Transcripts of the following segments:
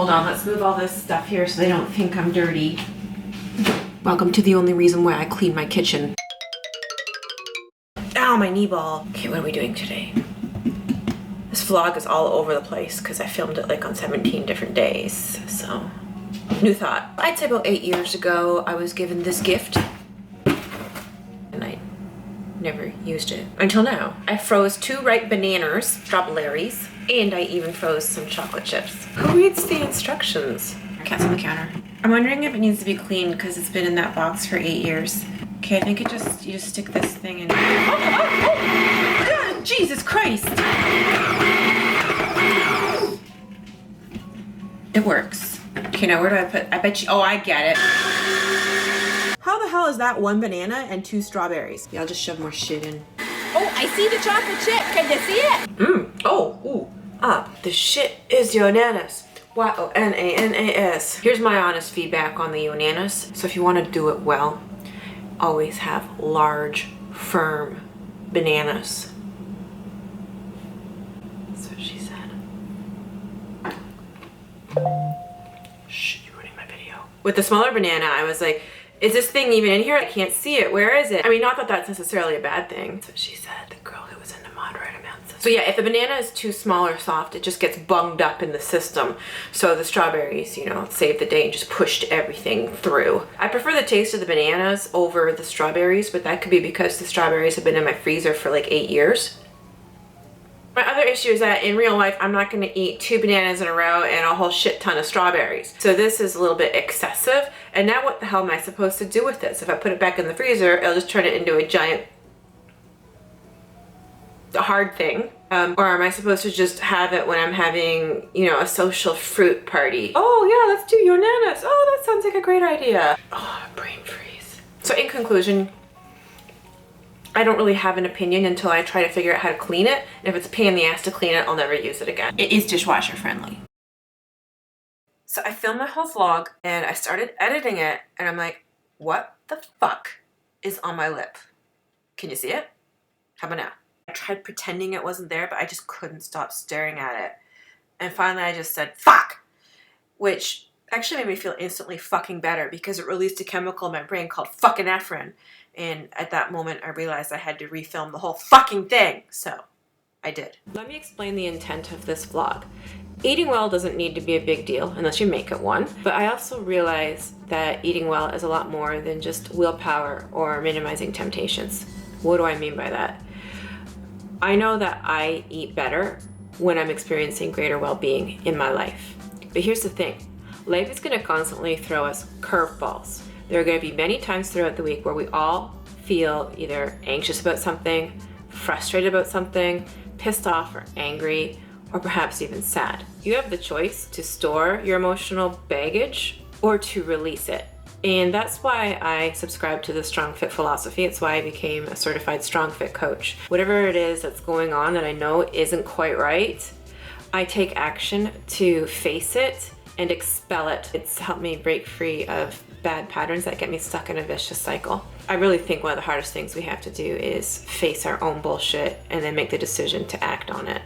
Hold on, let's move all this stuff here so they don't think I'm dirty. Welcome to the only reason why I clean my kitchen. Ow, my knee ball. Okay, what are we doing today? This vlog is all over the place because I filmed it like on 17 different days, so. New thought. I'd say about 8 years ago, I was given this gift and I never used it until now. I froze 2 ripe bananas, strawberries, and I even froze some chocolate chips. Who reads the instructions? Cat's on the counter. I'm wondering if it needs to be cleaned because it's been in that box for 8 years. Okay, I think you just stick this thing in. Oh, Jesus Christ! It works. Okay, now where do I put? I bet you. Oh, I get it. How the hell is that 1 banana and 2 strawberries? Yeah, I'll just shove more shit in. Oh, I see the chocolate chip. Can you see it? Oh, ooh. The shit is Yonanas. Yonanas. Here's my honest feedback on the Yonanas. So if you want to do it well, always have large, firm bananas. That's what she said. Shh, you're ruining my video. With the smaller banana, I was like, is this thing even in here? I can't see it. Where is it? I mean, not that that's necessarily a bad thing. That's what she said, the girl who was into moderate amounts. So yeah, if the banana is too small or soft, it just gets bunged up in the system. So the strawberries, you know, saved the day and just pushed everything through. I prefer the taste of the bananas over the strawberries, but that could be because the strawberries have been in my freezer for like 8 years. My other issue is that in real life, I'm not going to eat 2 bananas in a row and a whole shit ton of strawberries. So this is a little bit excessive. And now what the hell am I supposed to do with this? If I put it back in the freezer, it'll just turn it into a giant hard thing. Or am I supposed to just have it when I'm having, you know, a social fruit party? Oh yeah, let's do Yonanas. Oh, that sounds like a great idea. Oh, brain freeze. So in conclusion, I don't really have an opinion until I try to figure out how to clean it. And if it's a pain in the ass to clean it, I'll never use it again. It is dishwasher friendly. So I filmed my whole vlog and I started editing it and I'm like, what the fuck is on my lip? Can you see it? How about now? I tried pretending it wasn't there, but I just couldn't stop staring at it. And finally I just said, fuck! Which actually made me feel instantly fucking better because it released a chemical in my brain called fucking epinephrine. And at that moment, I realized I had to refilm the whole fucking thing. So I did. Let me explain the intent of this vlog. Eating well doesn't need to be a big deal unless you make it one. But I also realize that eating well is a lot more than just willpower or minimizing temptations. What do I mean by that? I know that I eat better when I'm experiencing greater well-being in my life. But here's the thing. Life is going to constantly throw us curveballs. There are going to be many times throughout the week where we all feel either anxious about something, frustrated about something, pissed off or angry, or perhaps even sad. You have the choice to store your emotional baggage or to release it. And that's why I subscribe to the StrongFit philosophy. It's why I became a certified StrongFit coach. Whatever it is that's going on that I know isn't quite right, I take action to face it and expel it. It's helped me break free of bad patterns that get me stuck in a vicious cycle. I really think one of the hardest things we have to do is face our own bullshit and then make the decision to act on it.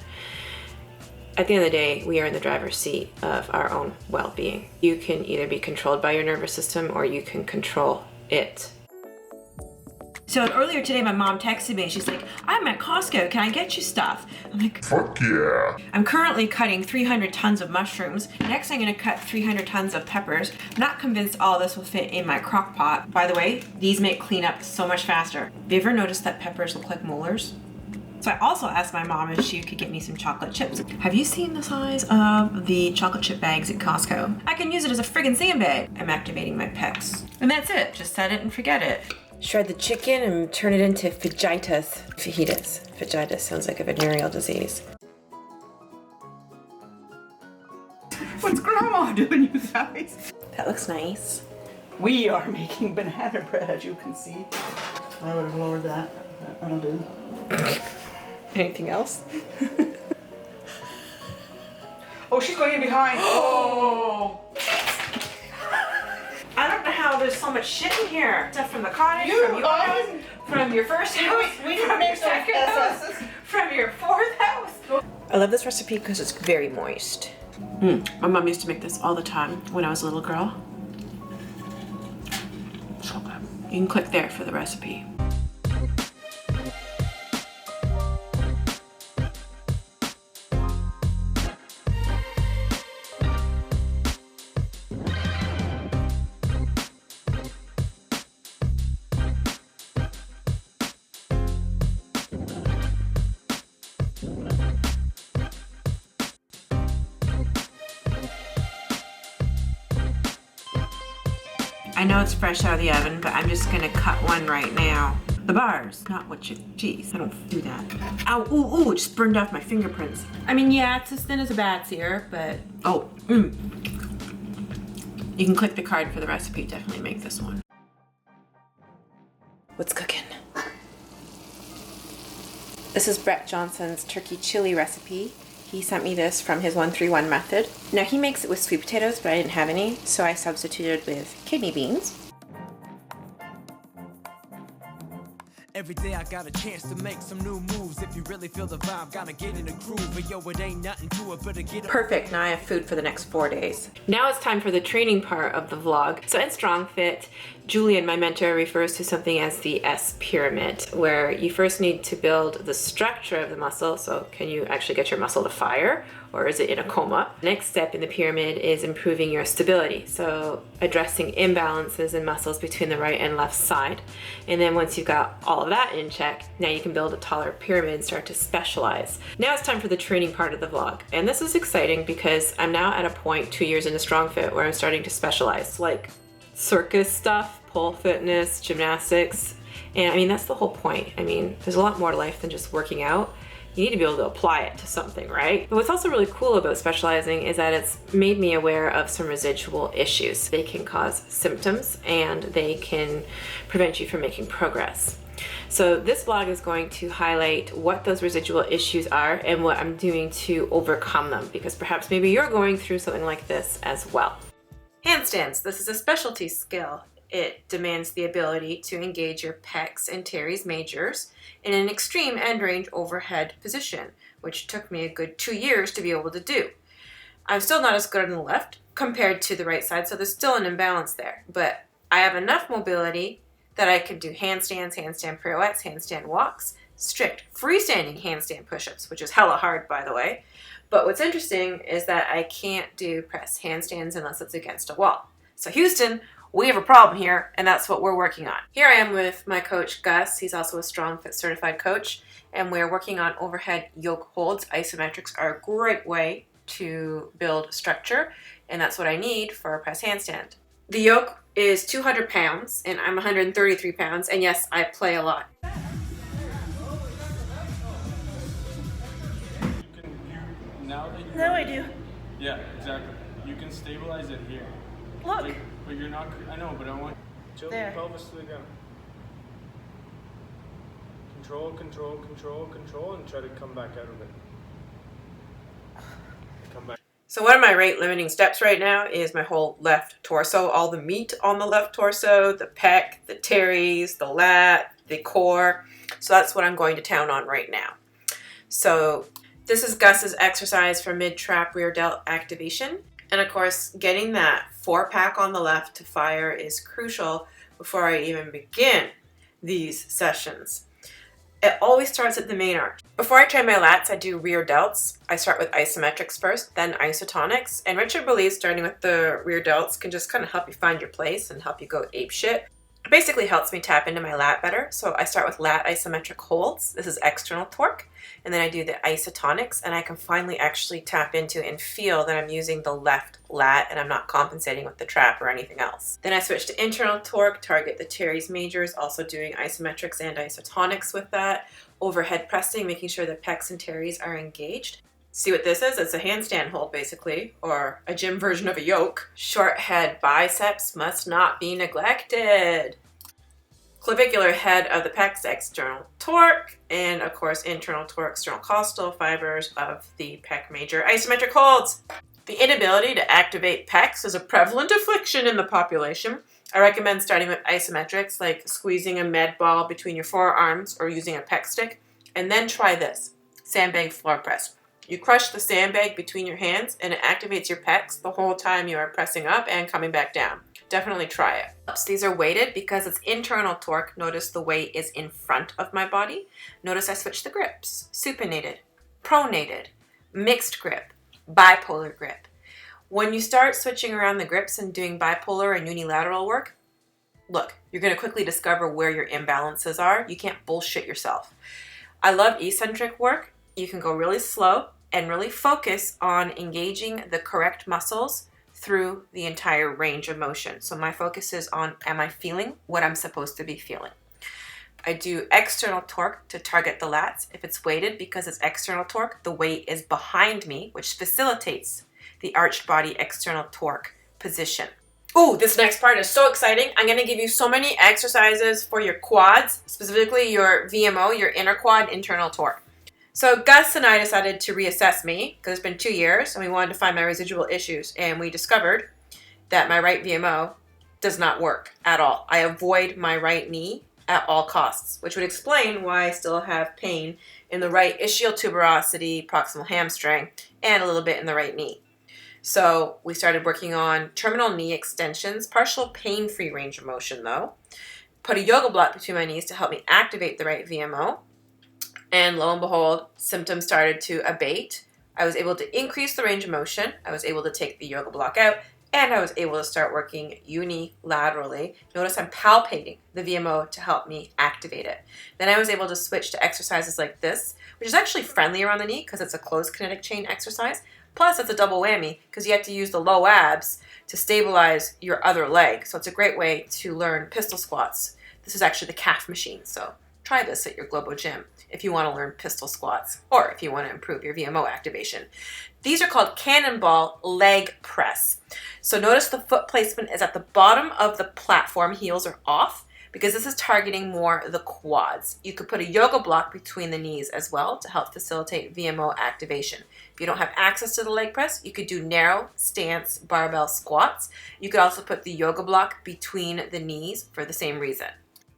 At the end of the day, we are in the driver's seat of our own well-being. You can either be controlled by your nervous system or you can control it. So earlier today, my mom texted me and she's like, I'm at Costco, can I get you stuff? I'm like, fuck yeah. I'm currently cutting 300 tons of mushrooms. Next, I'm gonna cut 300 tons of peppers. I'm not convinced all this will fit in my crock pot. By the way, these make cleanup so much faster. Have you ever noticed that peppers look like molars? So I also asked my mom if she could get me some chocolate chips. Have you seen the size of the chocolate chip bags at Costco? I can use it as a friggin' sandbag. I'm activating my pecs. And that's it, just set it and forget it. Shred the chicken and turn it into fajitas. Fajitas. Fajitas sounds like a venereal disease. What's Grandma doing, you guys? That looks nice. We are making banana bread, as you can see. I would have lowered that. That'll do. Anything else? Oh, she's going in behind. Oh! I don't know how there's so much shit in here. Stuff from the cottage, from your house, from your first house, We didn't make second house, from your fourth house. I love this recipe because it's very moist. My mom used to make this all the time when I was a little girl. So good. You can click there for the recipe. I know it's fresh out of the oven, but I'm just gonna cut one right now. The bars, not what you, geez, I don't do that. Ow, ooh, it just burned off my fingerprints. I mean, yeah, it's as thin as a bat's ear, but, You can click the card for the recipe, definitely make this one. What's cooking? This is Bret Johnson's turkey chili recipe. He sent me this from his 131 method. Now he makes it with sweet potatoes, but I didn't have any, so I substituted with kidney beans. Every day I got a chance to make some new moves. If you really feel the vibe, gotta get in the groove. But yo, it ain't nothing to it, but to get Perfect, now I have food for the next 4 days. Now it's time for the training part of the vlog. So in StrongFit, Julian, my mentor, refers to something as the S pyramid, where you first need to build the structure of the muscle. So can you actually get your muscle to fire, or is it in a coma? Next step in the pyramid is improving your stability. So addressing imbalances in muscles between the right and left side. And then once you've got all of that in check, now you can build a taller pyramid and start to specialize. Now it's time for the training part of the vlog. And this is exciting because I'm now at a point 2 years into StrongFit where I'm starting to specialize, like circus stuff, pole fitness, gymnastics. And I mean, that's the whole point. I mean, there's a lot more to life than just working out. You need to be able to apply it to something, right? But what's also really cool about specializing is that it's made me aware of some residual issues. They can cause symptoms and they can prevent you from making progress. So this vlog is going to highlight what those residual issues are and what I'm doing to overcome them, because perhaps maybe you're going through something like this as well. Handstands. This is a specialty skill. It demands the ability to engage your pecs and teres majors in an extreme end range overhead position, which took me a good 2 years to be able to do. I'm still not as good on the left compared to the right side, so there's still an imbalance there. But I have enough mobility that I can do handstands, handstand pirouettes, handstand walks, strict freestanding handstand push-ups, which is hella hard, by the way. But what's interesting is that I can't do press handstands unless it's against a wall. So Houston, we have a problem here, and that's what we're working on. Here I am with my coach, Gus. He's also a StrongFit certified coach, and we're working on overhead yoke holds. Isometrics are a great way to build structure, and that's what I need for a press handstand. The yoke is 200 pounds, and I'm 133 pounds, and yes, I play a lot. Now I do. Yeah, exactly. You can stabilize it here. Look. But you're not, I know, but I want tilt the pelvis to the ground. Control, control, control, control, and try to come back out of it. Come back. So one of my rate limiting steps right now is my whole left torso, all the meat on the left torso, the pec, the teres, the lat, the core. So that's what I'm going to town on right now. So this is Gus's exercise for mid-trap rear delt activation. And of course, getting that 4-pack on the left to fire is crucial before I even begin these sessions. It always starts at the main arch. Before I try my lats, I do rear delts. I start with isometrics first, then isotonics. And Richard believes starting with the rear delts can just kind of help you find your place and help you go apeshit. It basically helps me tap into my lat better. So I start with lat isometric holds. This is external torque. And then I do the isotonics, and I can finally actually tap into and feel that I'm using the left lat and I'm not compensating with the trap or anything else. Then I switch to internal torque, target the teres majors, also doing isometrics and isotonics with that. Overhead pressing, making sure the pecs and teres are engaged. See what this is? It's a handstand hold basically, or a gym version of a yoke. Short head biceps must not be neglected. Clavicular head of the pecs, external torque, and of course internal torque, external costal fibers of the pec major. Isometric holds. The inability to activate pecs is a prevalent affliction in the population. I recommend starting with isometrics, like squeezing a med ball between your forearms or using a pec stick, and then try this, sandbag floor press. You crush the sandbag between your hands and it activates your pecs the whole time you are pressing up and coming back down. Definitely try it. These are weighted because it's internal torque. Notice the weight is in front of my body. Notice I switched the grips. Supinated, pronated, mixed grip, bipolar grip. When you start switching around the grips and doing bipolar and unilateral work, look, you're going to quickly discover where your imbalances are. You can't bullshit yourself. I love eccentric work. You can go really slow and really focus on engaging the correct muscles through the entire range of motion. So my focus is on, am I feeling what I'm supposed to be feeling? I do external torque to target the lats. If it's weighted, because it's external torque, the weight is behind me, which facilitates the arched body external torque position. Ooh, this next part is so exciting. I'm going to give you so many exercises for your quads, specifically your VMO, your inner quad internal torque. So Gus and I decided to reassess me because it's been 2 years and we wanted to find my residual issues, and we discovered that my right VMO does not work at all. I avoid my right knee at all costs, which would explain why I still have pain in the right ischial tuberosity, proximal hamstring, and a little bit in the right knee. So we started working on terminal knee extensions, partial pain-free range of motion though. Put a yoga block between my knees to help me activate the right VMO. And lo and behold, symptoms started to abate. I was able to increase the range of motion. I was able to take the yoga block out, and I was able to start working unilaterally. Notice I'm palpating the VMO to help me activate it. Then I was able to switch to exercises like this, which is actually friendly around the knee because it's a closed kinetic chain exercise. Plus, it's a double whammy because you have to use the low abs to stabilize your other leg. So it's a great way to learn pistol squats. This is actually the calf machine, so try this at your Globo gym if you want to learn pistol squats or if you want to improve your VMO activation. These are called cannonball leg press. So notice the foot placement is at the bottom of the platform, heels are off, because this is targeting more the quads. You could put a yoga block between the knees as well to help facilitate VMO activation. If you don't have access to the leg press, you could do narrow stance barbell squats. You could also put the yoga block between the knees for the same reason.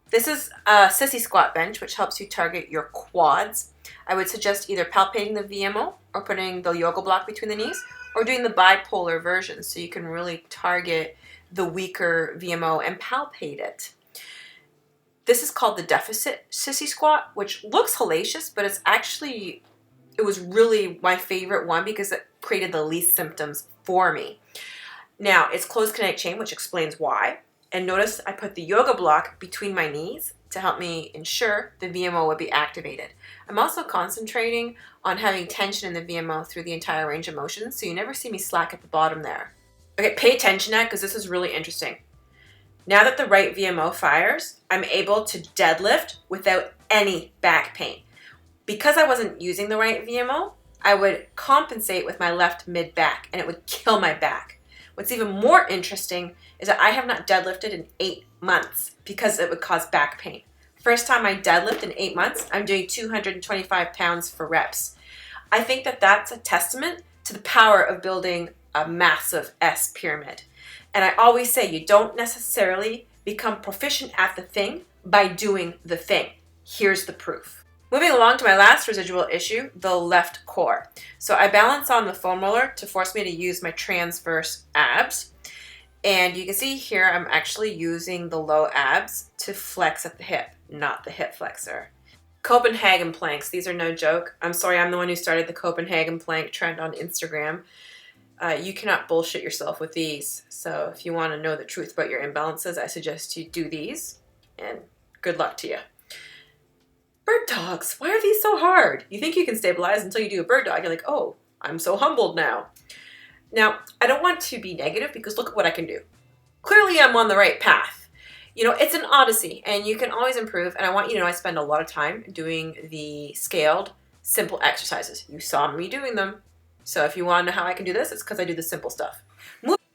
This is a sissy squat bench, which helps you target your quads. I would suggest either palpating the VMO or putting the yoga block between the knees, or doing the bipolar version so you can really target the weaker VMO and palpate it. This is called the deficit sissy squat, which looks hellacious, but it was really my favorite one because it created the least symptoms for me. Now, it's closed kinetic chain, which explains why. And notice I put the yoga block between my knees to help me ensure the VMO would be activated. I'm also concentrating on having tension in the VMO through the entire range of motion, so you never see me slack at the bottom there. Okay, pay attention now because this is really interesting. Now that the right VMO fires, I'm able to deadlift without any back pain. Because I wasn't using the right VMO, I would compensate with my left mid-back and it would kill my back. What's even more interesting is that I have not deadlifted in 8 months because it would cause back pain. First time I deadlift in 8 months, I'm doing 225 pounds for reps. I think that that's a testament to the power of building a massive S pyramid. And I always say you don't necessarily become proficient at the thing by doing the thing. Here's the proof. Moving along to my last residual issue, the left core. So I balance on the foam roller to force me to use my transverse abs. And you can see here I'm actually using the low abs to flex at the hip, not the hip flexor. Copenhagen planks, these are no joke. I'm sorry, I'm the one who started the Copenhagen plank trend on Instagram. You cannot bullshit yourself with these. So if you want to know the truth about your imbalances, I suggest you do these, and good luck to you. Bird dogs, why are these so hard? You think you can stabilize until you do a bird dog. You're like, oh, I'm so humbled now. Now, I don't want to be negative because look at what I can do. Clearly, I'm on the right path. You know, it's an odyssey and you can always improve. And I want you to know I spend a lot of time doing the scaled, simple exercises. You saw me doing them. So if you want to know how I can do this, it's because I do the simple stuff.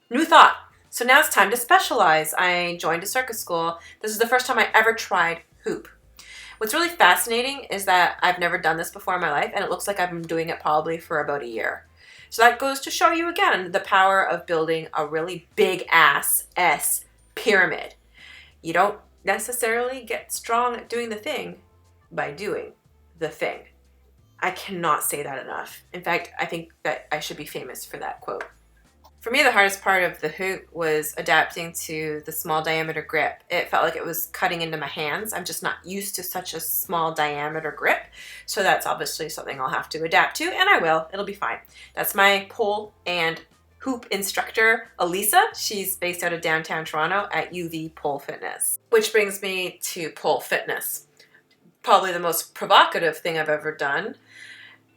New thought. So now it's time to specialize. I joined a circus school. This is the first time I ever tried hoop. What's really fascinating is that I've never done this before in my life, and it looks like I've been doing it probably for about a year. So that goes to show you again the power of building a really big ass S pyramid. You don't necessarily get strong at doing the thing by doing the thing. I cannot say that enough. In fact, I think that I should be famous for that quote. For me, the hardest part of the hoop was adapting to the small diameter grip. It felt like it was cutting into my hands. I'm just not used to such a small diameter grip. So that's obviously something I'll have to adapt to, and I will. It'll be fine. That's my pole and hoop instructor, Elisa. She's based out of downtown Toronto at UV Pole Fitness. Which brings me to pole fitness. Probably the most provocative thing I've ever done.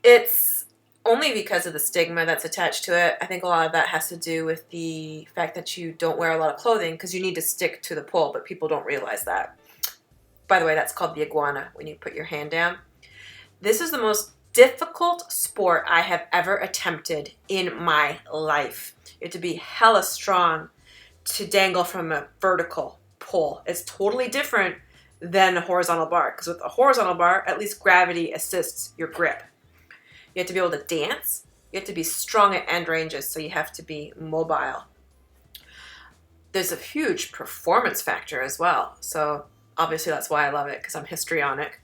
It's only because of the stigma that's attached to it. I think a lot of that has to do with the fact that you don't wear a lot of clothing because you need to stick to the pole, but people don't realize that. By the way, that's called the iguana when you put your hand down. This is the most difficult sport I have ever attempted in my life. You have to be hella strong to dangle from a vertical pole. It's totally different than a horizontal bar, because with a horizontal bar, at least gravity assists your grip. You have to be able to dance. You have to be strong at end ranges, so you have to be mobile. There's a huge performance factor as well, so obviously that's why I love it, because I'm histrionic.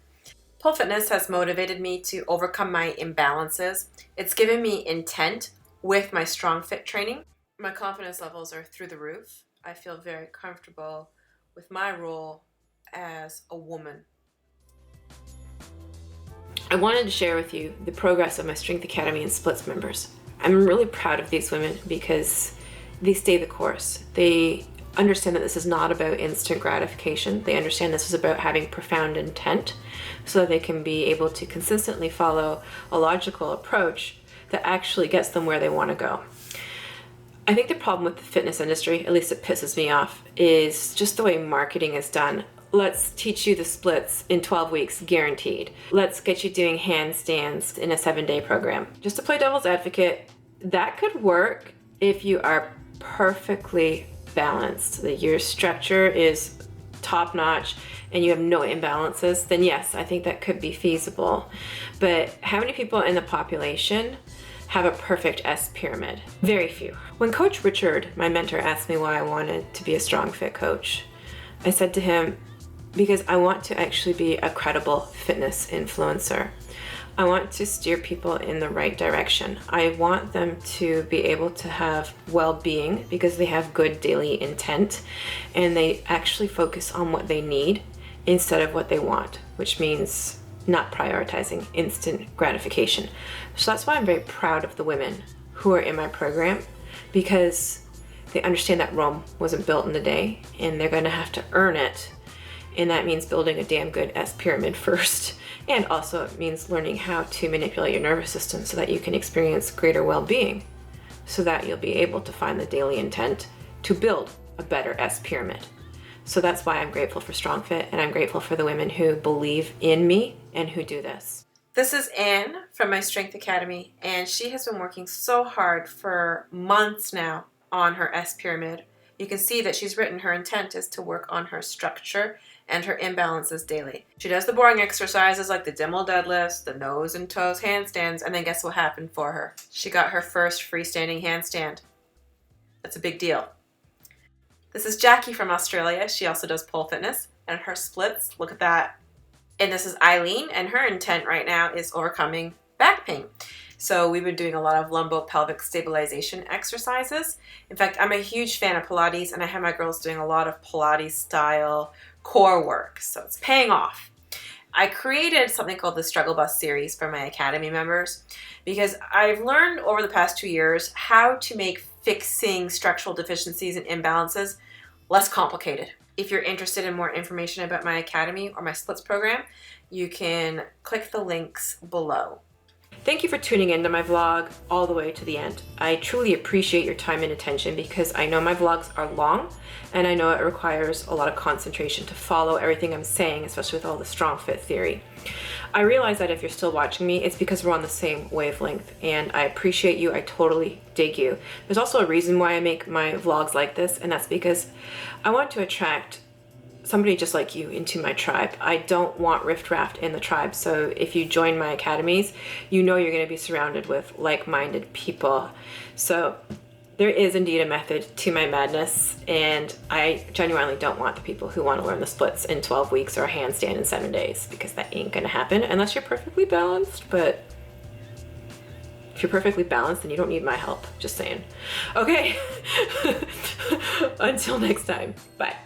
Pole fitness has motivated me to overcome my imbalances. It's given me intent with my StrongFit training. My confidence levels are through the roof. I feel very comfortable with my role as a woman. I wanted to share with you the progress of my Strength Academy and Splits members. I'm really proud of these women because they stay the course. They understand that this is not about instant gratification. They understand this is about having profound intent so that they can be able to consistently follow a logical approach that actually gets them where they want to go. I think the problem with the fitness industry, at least it pisses me off, is just the way marketing is done. Let's teach you the splits in 12 weeks, guaranteed. Let's get you doing handstands in a 7-day program. Just to play devil's advocate, that could work if you are perfectly balanced, that your structure is top notch and you have no imbalances, then yes, I think that could be feasible. But how many people in the population have a perfect S pyramid? Very few. When Coach Richard, my mentor, asked me why I wanted to be a StrongFit coach, I said to him, because I want to actually be a credible fitness influencer. I want to steer people in the right direction. I want them to be able to have well-being because they have good daily intent and they actually focus on what they need instead of what they want, which means not prioritizing instant gratification. So that's why I'm very proud of the women who are in my program, because they understand that Rome wasn't built in a day and they're going to have to earn it. And that means building a damn good S pyramid first. And also it means learning how to manipulate your nervous system so that you can experience greater well-being, so that you'll be able to find the daily intent to build a better S pyramid. So that's why I'm grateful for StrongFit, and I'm grateful for the women who believe in me and who do this. This is Anne from my Strength Academy, and she has been working so hard for months now on her S pyramid. You can see that she's written her intent is to work on her structure and her imbalances daily. She does the boring exercises like the Dimmel deadlifts, the nose and toes handstands, and then guess what happened for her? She got her first freestanding handstand. That's a big deal. This is Jackie from Australia. She also does pole fitness, and her splits, look at that. And this is Eileen, and her intent right now is overcoming back pain. So we've been doing a lot of lumbo-pelvic stabilization exercises. In fact, I'm a huge fan of Pilates, and I have my girls doing a lot of Pilates style core work, so it's paying off. I created something called the Struggle Bus series for my Academy members because I've learned over the past 2 years how to make fixing structural deficiencies and imbalances less complicated. If you're interested in more information about my Academy or my Splits program, you can click the links below. Thank you for tuning into my vlog all the way to the end. I truly appreciate your time and attention because I know my vlogs are long and I know it requires a lot of concentration to follow everything I'm saying, especially with all the StrongFit theory. I realize that if you're still watching me, it's because we're on the same wavelength, and I appreciate you. I totally dig you. There's also a reason why I make my vlogs like this, and that's because I want to attract somebody just like you into my tribe. I don't want riffraff in the tribe, so if you join my academies, you know you're going to be surrounded with like-minded people. So there is indeed a method to my madness, and I genuinely don't want the people who want to learn the splits in 12 weeks or a handstand in 7 days, because that ain't going to happen unless you're perfectly balanced. But If you're perfectly balanced, then you don't need my help. Just saying. Okay. Until next time. Bye.